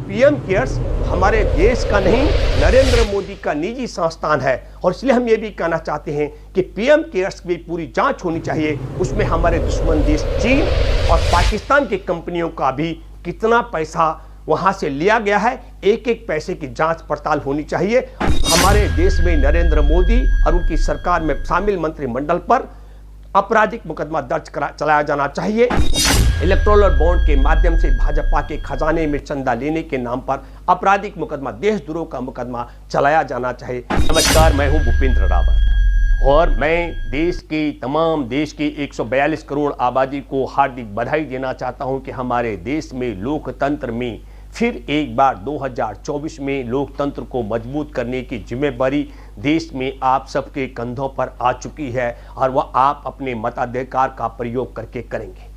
PM cares हमारे देश का नहीं, नरेंद्र मोदी का निजी संस्थान है। और इसलिए हम ये भी कहना चाहते हैं कि पीएम केयर्स की पूरी जांच होनी चाहिए। उसमें हमारे दुश्मन देश चीन और पाकिस्तान की कंपनियों का भी कितना पैसा वहां से लिया गया है, एक एक पैसे की जांच पड़ताल होनी चाहिए। हमारे देश में नरेंद्र मोदी और उनकी सरकार में शामिल मंत्रिमंडल पर आपराधिक मुकदमा दर्ज चलाया जाना चाहिए। इलेक्टोरल बॉन्ड के माध्यम से भाजपा के खजाने में चंदा लेने के नाम पर आपराधिक मुकदमा, देशद्रोह का मुकदमा चलाया जाना चाहिए। नमस्कार, मैं हूं भूपेंद्र रावत और मैं देश की 142 करोड़ आबादी को हार्दिक बधाई देना चाहता हूं कि हमारे देश में लोकतंत्र में फिर एक बार 2024 में लोकतंत्र को मजबूत करने की जिम्मेदारी देश में आप सबके कंधों पर आ चुकी है और वह आप अपने मताधिकार का प्रयोग करके करेंगे।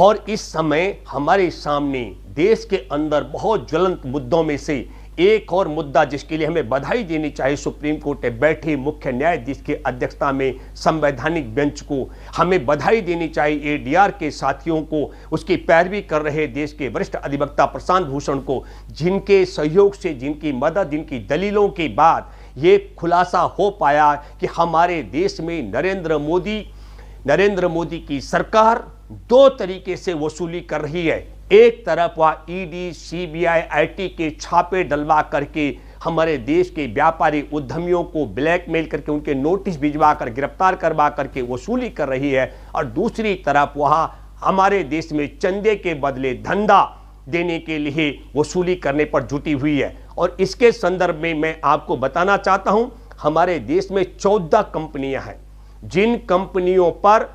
और इस समय हमारे सामने देश के अंदर बहुत ज्वलंत मुद्दों में से एक और मुद्दा, जिसके लिए हमें बधाई देनी चाहिए सुप्रीम कोर्ट में बैठे मुख्य न्यायाधीश की अध्यक्षता में संवैधानिक बेंच को, हमें बधाई देनी चाहिए एडीआर के साथियों को, उसकी पैरवी कर रहे देश के वरिष्ठ अधिवक्ता प्रशांत भूषण को, जिनके सहयोग से, जिनकी मदद, जिनकी दलीलों के बाद ये खुलासा हो पाया कि हमारे देश में नरेंद्र मोदी की सरकार दो तरीके से वसूली कर रही है। एक तरफ वह ईडी, सीबीआई, आईटी के छापे डलवा करके हमारे देश के व्यापारी उद्यमियों को ब्लैकमेल करके, उनके नोटिस भिजवा कर, गिरफ्तार करवा करके वसूली कर रही है, और दूसरी तरफ वह हमारे देश में चंदे के बदले धंधा देने के लिए वसूली करने पर जुटी हुई है। और इसके संदर्भ में मैं आपको बताना चाहता हूं, हमारे देश में 14 कंपनियां हैं, जिन कंपनियों पर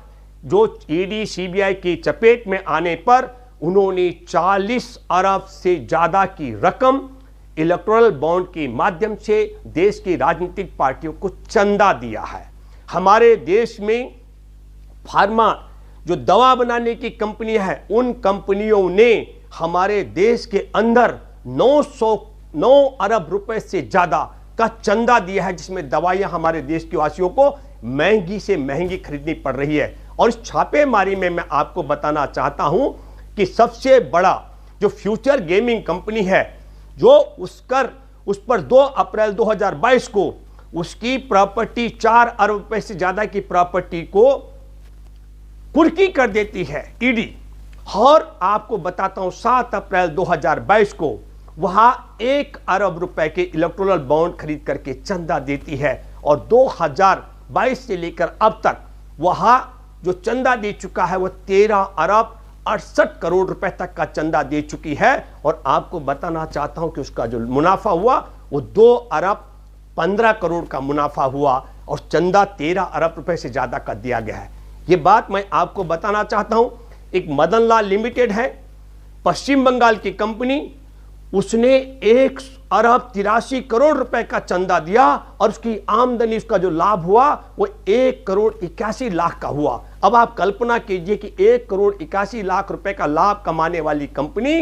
जो ईडी, सीबीआई की चपेट में आने पर उन्होंने 40 अरब से ज्यादा की रकम इलेक्टोरल बॉन्ड के माध्यम से देश की राजनीतिक पार्टियों को चंदा दिया है। हमारे देश में फार्मा जो दवा बनाने की कंपनियां हैं, उन कंपनियों ने हमारे देश के अंदर 909 अरब रुपए से ज्यादा का चंदा दिया है, जिसमें दवाइयां हमारे देश के वासियों को महंगी से महंगी खरीदनी पड़ रही है। और इस छापेमारी में मैं आपको बताना चाहता हूं कि सबसे बड़ा जो फ्यूचर गेमिंग कंपनी है, जो उस पर 2 अप्रैल 2022 को उसकी प्रॉपर्टी 4 अरब रुपए से ज्यादा की प्रॉपर्टी को कुर्की कर देती है ईडी। और आपको बताता हूं 7 अप्रैल 2022 को वहां 1 अरब रुपए के इलेक्टोरल बॉन्ड खरीद करके चंदा देती है। और 2022 से लेकर अब तक वहां जो चंदा दे चुका है वह 13 अरब 68 करोड़ रुपए तक का चंदा दे चुकी है। और आपको बताना चाहता हूं कि उसका जो मुनाफा हुआ वो 2 अरब 15 करोड़ का मुनाफा हुआ और चंदा 13 अरब रुपए से ज्यादा का दिया गया है। ये बात मैं आपको बताना चाहता हूं। एक मदन लाल लिमिटेड है, पश्चिम बंगाल की कंपनी, उसने 1 अरब 83 करोड़ रुपए का चंदा दिया और उसकी आमदनी, उसका जो लाभ हुआ वो 1 करोड़ 81 लाख का हुआ। अब आप कल्पना कीजिए कि 1 करोड़ 81 लाख रुपए का लाभ कमाने वाली कंपनी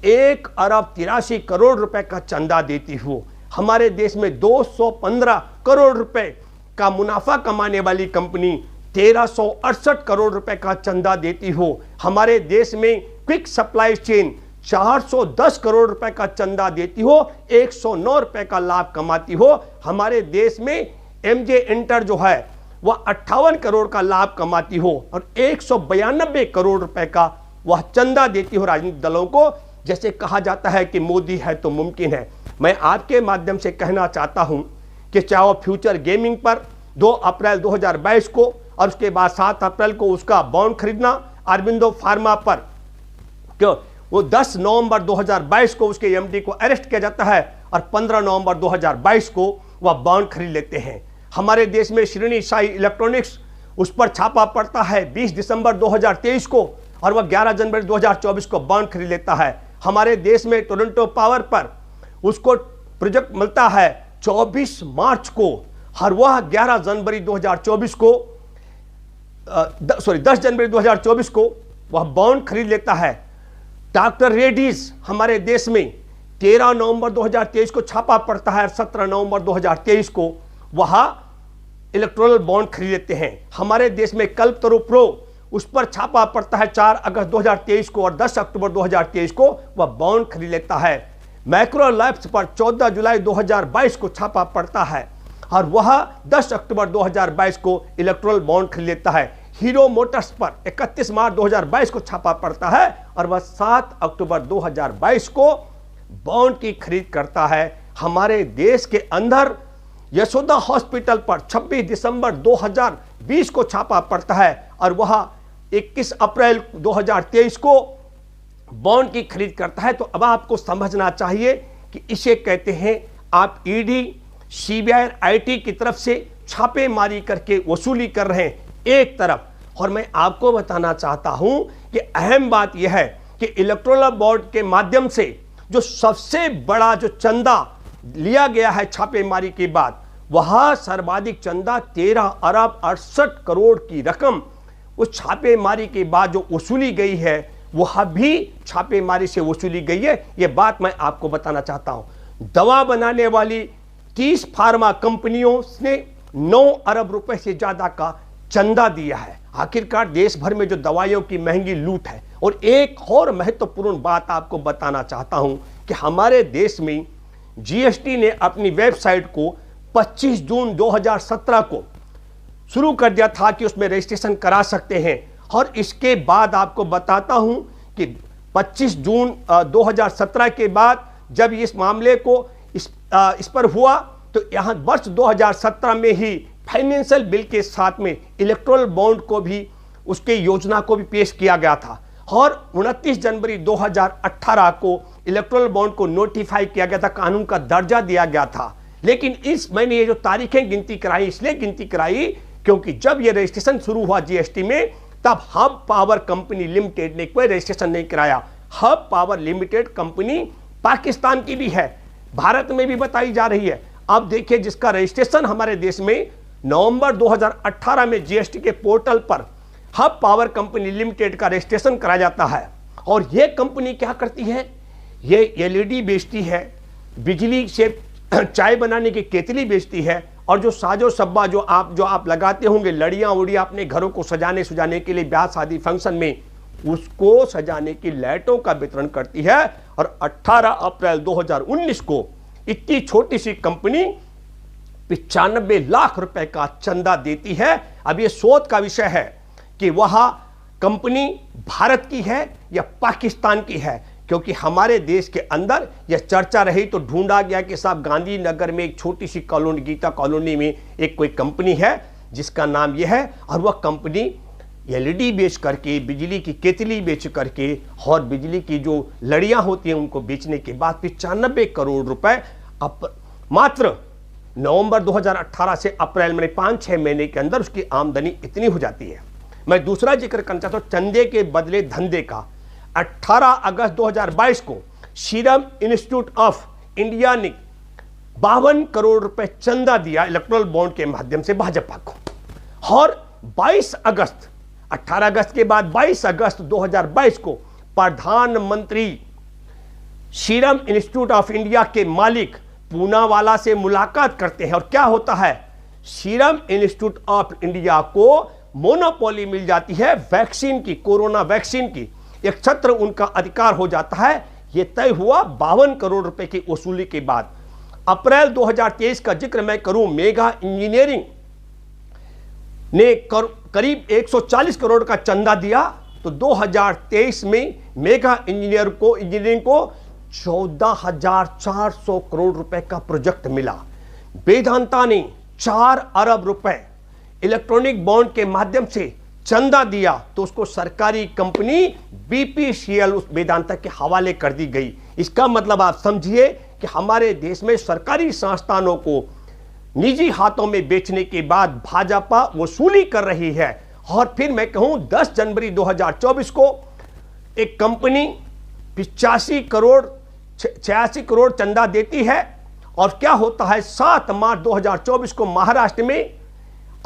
1 अरब 83 करोड़ रुपए का चंदा देती हो। हमारे देश में 215 करोड़ रुपए का मुनाफा कमाने वाली कंपनी 1368 करोड़ रुपए का चंदा देती हो। हमारे देश में क्विक सप्लाई चेन 410 करोड़ रुपए का चंदा देती हो, 109 रुपए का लाभ कमाती हो। हमारे देश में एमजे इंटर जो है वह 58 करोड़ का लाभ कमाती हो और 192 करोड़ रुपए का वह चंदा देती हो राजनीतिक दलों को। जैसे कहा जाता है कि मोदी है तो मुमकिन है। मैं आपके माध्यम से कहना चाहता हूं कि चाहे वो फ्यूचर गेमिंग पर 2 अप्रैल 2022 को और उसके बाद 7 अप्रैल को उसका बॉन्ड खरीदना, अरबिंदो फार्मा पर क्यों वो 10 नवंबर 2022 को उसके एमडी को अरेस्ट किया जाता है और 15 नवंबर 2022 को वह बॉन्ड खरीद लेते हैं। हमारे देश में श्रेणी साई इलेक्ट्रॉनिक्स, उस पर छापा पड़ता है 20 दिसंबर 2023 को और वह 11 जनवरी 2024 को बॉन्ड खरीद लेता है। हमारे देश में टोरंटो पावर पर उसको प्रोजेक्ट मिलता है 24 मार्च को और वह 10 जनवरी 2024 को वह बॉन्ड खरीद लेता है। डॉक्टर रेड्डीज हमारे देश में 13 नवंबर 2023 को छापा पड़ता है और 17 नवंबर 2023 को वह इलेक्टोरल बॉन्ड खरीद लेते हैं। हमारे देश में कल्पतरु प्रो उस पर छापा पड़ता है 4 अगस्त 2023 को और 10 अक्टूबर 2023 को वह बॉन्ड खरीद लेता है। मैक्रोलैब्स पर 14 जुलाई 2022 को छापा पड़ता है और वह 10 अक्टूबर 2022 को इलेक्ट्रल बॉन्ड खरीद लेता है। हीरो मोटर्स पर 31 मार्च 2022 को छापा पड़ता है और वह 7 अक्टूबर 2022 को बॉन्ड की खरीद करता है। हमारे देश के अंदर यशोदा हॉस्पिटल पर 26 दिसंबर 2020 को छापा पड़ता है और वह 21 अप्रैल 2023 को बॉन्ड की खरीद करता है। तो अब आपको समझना चाहिए कि इसे कहते हैं आप ईडी, सीबीआई, आईटी की तरफ से छापेमारी करके वसूली कर रहे हैं एक तरफ। और मैं आपको बताना चाहता हूं कि अहम बात यह है कि इलेक्टोरल बॉन्ड के माध्यम से जो सबसे बड़ा जो चंदा लिया गया है छापेमारी के बाद, वह सर्वाधिक चंदा 13 अरब 68 करोड़ की रकम उस छापेमारी के बाद जो वसूली गई है वह भी छापेमारी से वसूली गई है। यह बात मैं आपको बताना चाहता हूं। दवा बनाने वाली 30 फार्मा कंपनियों ने 9 अरब रुपए से ज्यादा का चंदा दिया है। आखिरकार देश भर में जो दवाइयों की महंगी लूट है। और एक और महत्वपूर्ण बात आपको बताना चाहता हूं कि हमारे देश में जीएसटी ने अपनी वेबसाइट को 25 जून 2017 को शुरू कर दिया था कि उसमें रजिस्ट्रेशन करा सकते हैं। और इसके बाद आपको बताता हूं कि 25 जून 2017 के बाद जब इस मामले को इस पर हुआ तो यहां वर्ष 2017 में ही फाइनेंशियल बिल के साथ में इलेक्टोरल बॉन्ड को भी, उसके योजना को भी पेश किया गया था। और 29 जनवरी 2018 को इलेक्टोरल बॉन्ड को नोटिफाई किया गया था, कानून का दर्जा दिया गया था। लेकिन मैंने ये जो तारीखें गिनती कराई, इसलिए गिनती कराई क्योंकि जब ये रजिस्ट्रेशन शुरू हुआ जीएसटी में, तब हब पावर कंपनी लिमिटेड ने कोई रजिस्ट्रेशन नहीं कराया। Hub power limited company Pakistan की भी है, भारत में भी बताई जा रही है। अब देखिए, जिसका रजिस्ट्रेशन हमारे देश में नवंबर 2018 में जीएसटी के पोर्टल पर हब पावर कंपनी लिमिटेड का रजिस्ट्रेशन कराया जाता है। और यह कंपनी क्या करती है, ये एलईडी बेचती है, बिजली से चाय बनाने की केतली बेचती है, और जो साजो सब्बा जो आप लगाते होंगे, लड़ियां उड़ियां अपने घरों को सजाने के लिए ब्याह शादी फंक्शन में, उसको सजाने की लाइटों का वितरण करती है। और 18 अप्रैल 2019 को इतनी छोटी सी कंपनी 95 लाख रुपए का चंदा देती है। अब यह शोध का विषय है कि वह कंपनी भारत की है या पाकिस्तान की है, क्योंकि हमारे देश के अंदर यह चर्चा रही तो ढूंढा गया कि साहब गांधीनगर में एक छोटी सी कॉलोनी, गीता कॉलोनी में एक कोई कंपनी है जिसका नाम यह है, और वह कंपनी एलईडी बेच करके, बिजली की केतली बेच करके और बिजली की जो लड़ियां होती हैं उनको बेचने के बाद 95 करोड़ रुपए मात्र नवंबर 2018 से अप्रैल में 5-6 महीने के अंदर उसकी आमदनी इतनी हो जाती है। मैं दूसरा जिक्र करना चाहता हूं चंदे के बदले धंधे का। 18 अगस्त 2022 को सीरम इंस्टीट्यूट ऑफ इंडिया ने 52 करोड़ रुपए चंदा दिया इलेक्टोरल बॉन्ड के माध्यम से भाजपा को। और 18 अगस्त के बाद 22 अगस्त 2022 को प्रधानमंत्री सीरम इंस्टीट्यूट ऑफ इंडिया के मालिक पूनावाला से मुलाकात करते हैं। और क्या होता है, सीरम इंस्टीट्यूट ऑफ इंडिया को मोनोपोली मिल जाती है वैक्सीन की, कोरोना वैक्सीन की, एक छत्र उनका अधिकार हो जाता है। यह तय हुआ 52 करोड़ रुपए की वसूली के बाद। अप्रैल 2023 का जिक्र मैं करूं, मेगा इंजीनियरिंग ने करीब 140 करोड़ का चंदा दिया। तो 2023 में मेगा इंजीनियरिंग को 14,400 करोड़ रुपए का प्रोजेक्ट मिला। वेदांता ने 4 अरब रुपए इलेक्ट्रॉनिक बॉन्ड के माध्यम से चंदा दिया, तो उसको सरकारी कंपनी बीपीसीएल उस वेदांता के हवाले कर दी गई। इसका मतलब आप समझिए कि हमारे देश में सरकारी संस्थानों को निजी हाथों में बेचने के बाद भाजपा वसूली कर रही है। और फिर मैं कहूं 10 जनवरी 2024 को एक कंपनी 85 करोड़ 86 करोड़ चंदा देती है। और क्या होता है, 7 मार्च 2024 को महाराष्ट्र में,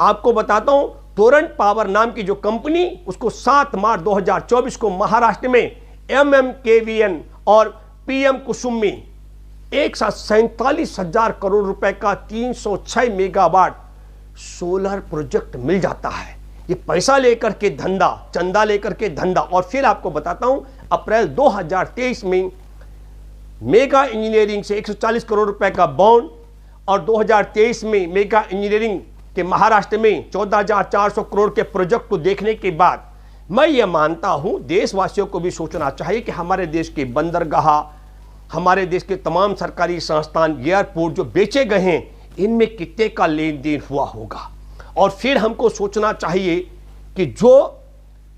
आपको बताता हूं, टोरेंट पावर नाम की जो कंपनी, उसको 7 मार्च 2024 को महाराष्ट्र में एमएमकेवीएन और पीएम कुसुम में एक साथ 47,000 करोड़ रुपए का 306 मेगावाट सोलर प्रोजेक्ट मिल जाता है। ये पैसा लेकर के धंधा, चंदा लेकर के धंधा। और फिर आपको बताता हूं, अप्रैल 2023 में मेगा इंजीनियरिंग से 140 करोड़ रुपए का बॉन्ड, और 2023 में मेगा इंजीनियरिंग के महाराष्ट्र में 14,400 करोड़ के प्रोजेक्ट को देखने के बाद मैं ये मानता हूं देशवासियों को भी सोचना चाहिए कि हमारे देश के बंदरगाह, हमारे देश के तमाम सरकारी संस्थान, एयरपोर्ट जो बेचे गए हैं, इनमें कितने का लेन देन हुआ होगा। और फिर हमको सोचना चाहिए कि जो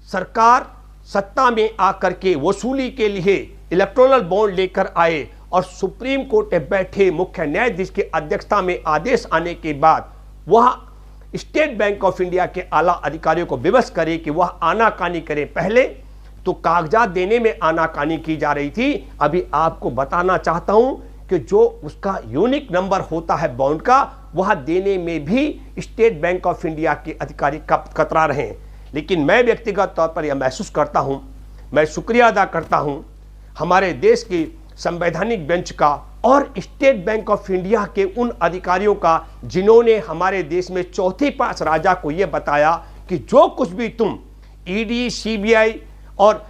सरकार सत्ता में आकर के वसूली के लिए इलेक्टोरल बॉन्ड लेकर आए और सुप्रीम कोर्ट में बैठे मुख्य न्यायाधीश की अध्यक्षता में आदेश आने के बाद वह स्टेट बैंक ऑफ इंडिया के आला अधिकारियों को विवश करे कि वह आनाकानी करे। पहले तो कागजात देने में आनाकानी की जा रही थी, अभी आपको बताना चाहता हूं कि जो उसका यूनिक नंबर होता है बॉन्ड का, वह देने में भी स्टेट बैंक ऑफ इंडिया के अधिकारी कतरा रहे हैं। लेकिन मैं व्यक्तिगत तौर पर यह महसूस करता हूं, मैं शुक्रिया अदा करता हूं हमारे देश की संवैधानिक बेंच का और स्टेट बैंक ऑफ इंडिया के उन अधिकारियों का जिन्होंने हमारे देश में चौथी पास राजा को यह बताया कि जो कुछ भी तुम ईडी, सीबीआई और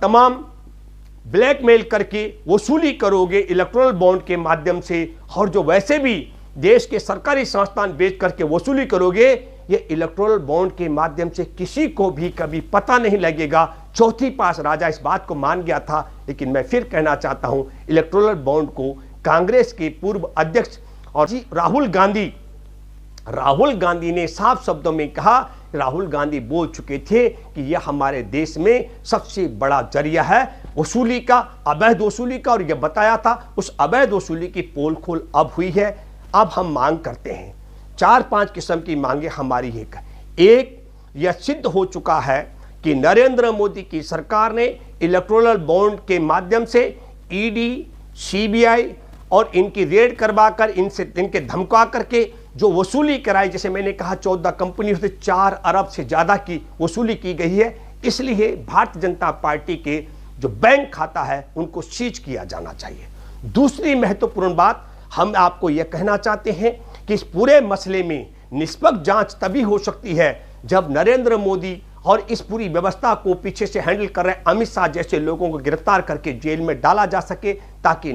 तमाम ब्लैकमेल करके वसूली करोगे इलेक्टोरल बॉन्ड के माध्यम से, और जो वैसे भी देश के सरकारी संस्थान बेच करके वसूली करोगे, ये इलेक्टोरल बॉन्ड के माध्यम से किसी को भी कभी पता नहीं लगेगा। चौथी पास राजा इस बात को मान गया था। लेकिन मैं फिर कहना चाहता हूं, इलेक्टोरल बॉन्ड को कांग्रेस के पूर्व अध्यक्ष और राहुल गांधी ने साफ शब्दों में कहा। राहुल गांधी बोल चुके थे कि यह हमारे देश में सबसे बड़ा जरिया है वसूली का, अवैध वसूली का, और यह बताया था उस अवैध वसूली की पोल खोल अब हुई है। अब हम मांग करते हैं, 4-5 किस्म की मांगे हमारी एक यह सिद्ध हो चुका है कि नरेंद्र मोदी की सरकार ने इलेक्टोरल बॉन्ड के माध्यम से ईडी, सीबीआई और इनकी रेड करवाकर इनके धमका करके जो वसूली कराई, जैसे मैंने कहा 14 कंपनियों से 4 अरब से ज़्यादा की वसूली की गई है। इसलिए भारतीय जनता पार्टी के जो बैंक खाता है उनको सीज किया जाना चाहिए। दूसरी महत्वपूर्ण बात हम आपको यह कहना चाहते हैं कि इस पूरे मसले में निष्पक्ष जांच तभी हो सकती है जब नरेंद्र मोदी और इस पूरी व्यवस्था को पीछे से हैंडल कर रहे अमित शाह जैसे लोगों को गिरफ्तार करके जेल में डाला जा सके, ताकि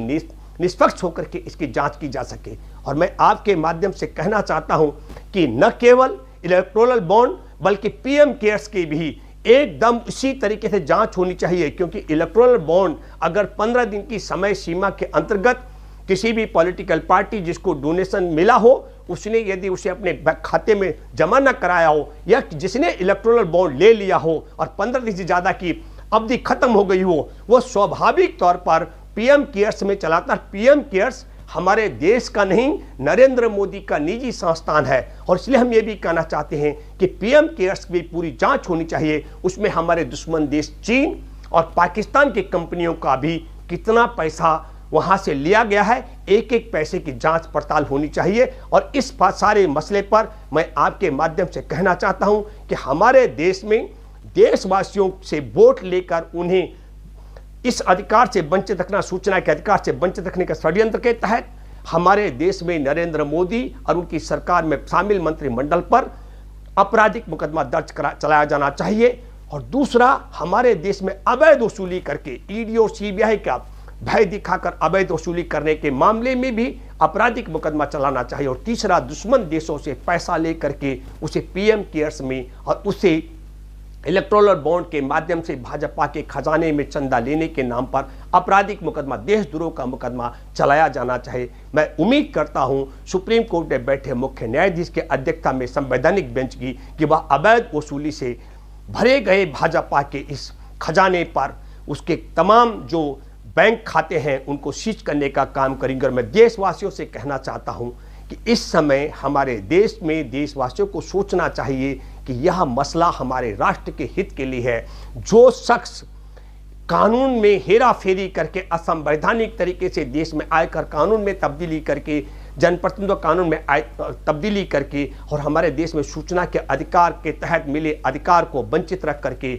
निष्पक्ष होकर के इसकी जांच की जा सके। और मैं आपके माध्यम से कहना चाहता हूं कि न केवल इलेक्टोरल बॉन्ड बल्कि पीएम केयर्स की भी एकदम इसी तरीके से जांच होनी चाहिए, क्योंकि इलेक्टोरल बॉन्ड अगर 15 दिन की समय सीमा के अंतर्गत किसी भी पॉलिटिकल पार्टी जिसको डोनेशन मिला हो, उसने यदि उसे अपने खाते में जमा न कराया हो, या जिसने इलेक्टोरल बॉन्ड ले लिया हो और 15 दिन से ज़्यादा की अवधि खत्म हो गई हो, वो स्वाभाविक तौर पर पीएम केयर्स में चलाता। पीएम केयर्स हमारे देश का नहीं, नरेंद्र मोदी का निजी संस्थान है। और इसलिए हम ये भी कहना चाहते हैं कि पीएम केयर्स की पूरी जांच होनी चाहिए। उसमें हमारे दुश्मन देश चीन और पाकिस्तान की कंपनियों का भी कितना पैसा वहां से लिया गया है, एक एक पैसे की जांच पड़ताल होनी चाहिए। और इस सारे मसले पर मैं आपके माध्यम से कहना चाहता हूं कि हमारे देश में देशवासियों से वोट लेकर उन्हें इस अधिकार से वंचित रखना, सूचना के अधिकार से वंचित रखने के षड्यंत्र के तहत हमारे देश में नरेंद्र मोदी और उनकी सरकार में शामिल मंत्रिमंडल पर आपराधिक मुकदमा दर्ज चलाया जाना चाहिए। और दूसरा, हमारे देश में अवैध वसूली करके ईडी और सीबीआई का भय दिखाकर अवैध वसूली करने के मामले में भी आपराधिक मुकदमा चलाना चाहिए। और तीसरा, दुश्मन देशों से पैसा लेकर के उसे पीएम केयर्स में और उसे इलेक्टोरल बॉन्ड के माध्यम से भाजपा के खजाने में चंदा लेने के नाम पर आपराधिक मुकदमा, देशद्रोह का मुकदमा चलाया जाना चाहिए। मैं उम्मीद करता हूं सुप्रीम कोर्ट में बैठे मुख्य न्यायाधीश के अध्यक्षता में संवैधानिक बेंच की कि वह अवैध वसूली से भरे गए भाजपा के इस खजाने पर उसके तमाम जो बैंक खाते हैं उनको सीज करने का काम करेंगे। और मैं देशवासियों से कहना चाहता हूं कि इस समय हमारे देश में देशवासियों को सोचना चाहिए कि यह मसला हमारे राष्ट्र के हित के लिए है। जो शख्स कानून में हेरा फेरी करके असंवैधानिक तरीके से देश में आयकर कानून में तब्दीली करके, जनप्रतिनिधित्व कानून में तब्दीली करके और हमारे देश में सूचना के अधिकार के तहत मिले अधिकार को वंचित रख करके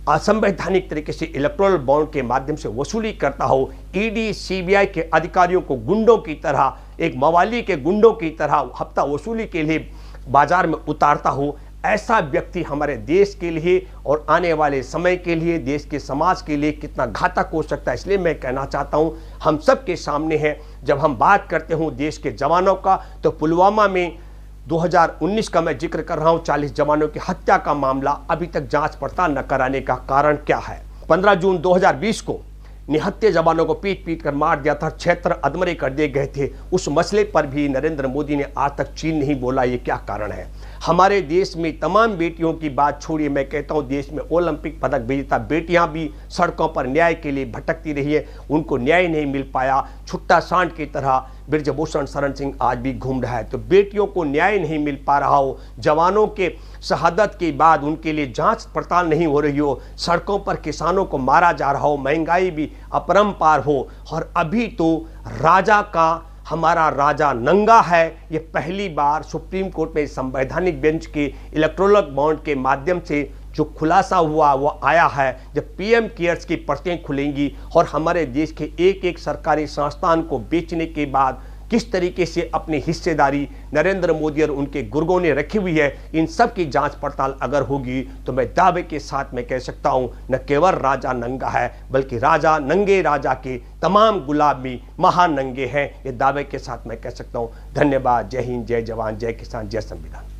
असंवैधानिक तरीके से इलेक्टोरल बॉन्ड के माध्यम से वसूली करता हो, ईडी सीबीआई के अधिकारियों को गुंडों की तरह, एक मवाली के गुंडों की तरह हफ्ता वसूली के लिए बाजार में उतारता हो, ऐसा व्यक्ति हमारे देश के लिए और आने वाले समय के लिए, देश के समाज के लिए कितना घातक हो सकता है। इसलिए मैं कहना चाहता हूं, हम सबके सामने है, जब हम बात करते हूं देश के जवानों का, तो पुलवामा में 2019 का मैं जिक्र कर रहा हूं, 40 जवानों की हत्या का मामला अभी तक जांच पड़ताल न कराने का कारण क्या है। 15 जून 2020 को निहत्थे जवानों को पीट पीट कर मार दिया था, क्षेत्र अधमरे कर दिए गए थे। उस मसले पर भी नरेंद्र मोदी ने आज तक चीन नहीं बोला। ये क्या कारण है? हमारे देश में तमाम बेटियों की बात छोड़िए, मैं कहता हूं देश में ओलंपिक पदक विजेता बेटियां भी सड़कों पर न्याय के लिए भटकती रही है, उनको न्याय नहीं मिल पाया। छुट्टा सांड की तरह ब्रजभूषण शरण सिंह आज भी घूम रहा है। तो बेटियों को न्याय नहीं मिल पा रहा हो, जवानों के शहादत के बाद उनके लिए जांच पड़ताल नहीं हो रही हो, सड़कों पर किसानों को मारा जा रहा हो, महंगाई भी अपरंपार हो, और अभी तो राजा का, हमारा राजा नंगा है। ये पहली बार सुप्रीम कोर्ट में संवैधानिक बेंच के इलेक्टोरल बॉन्ड के माध्यम से जो खुलासा हुआ वो आया है, जब पीएम केयर्स की पर्चें खुलेंगी और हमारे देश के एक एक सरकारी संस्थान को बेचने के बाद किस तरीके से अपनी हिस्सेदारी नरेंद्र मोदी और उनके गुर्गों ने रखी हुई है, इन सब की जांच पड़ताल अगर होगी तो मैं दावे के साथ मैं कह सकता हूं, न केवल राजा नंगा है बल्कि राजा नंगे राजा के तमाम गुलाम भी महान नंगे हैं। ये दावे के साथ मैं कह सकता हूं। धन्यवाद। जय हिंद, जय जवान, जय किसान, जय संविधान।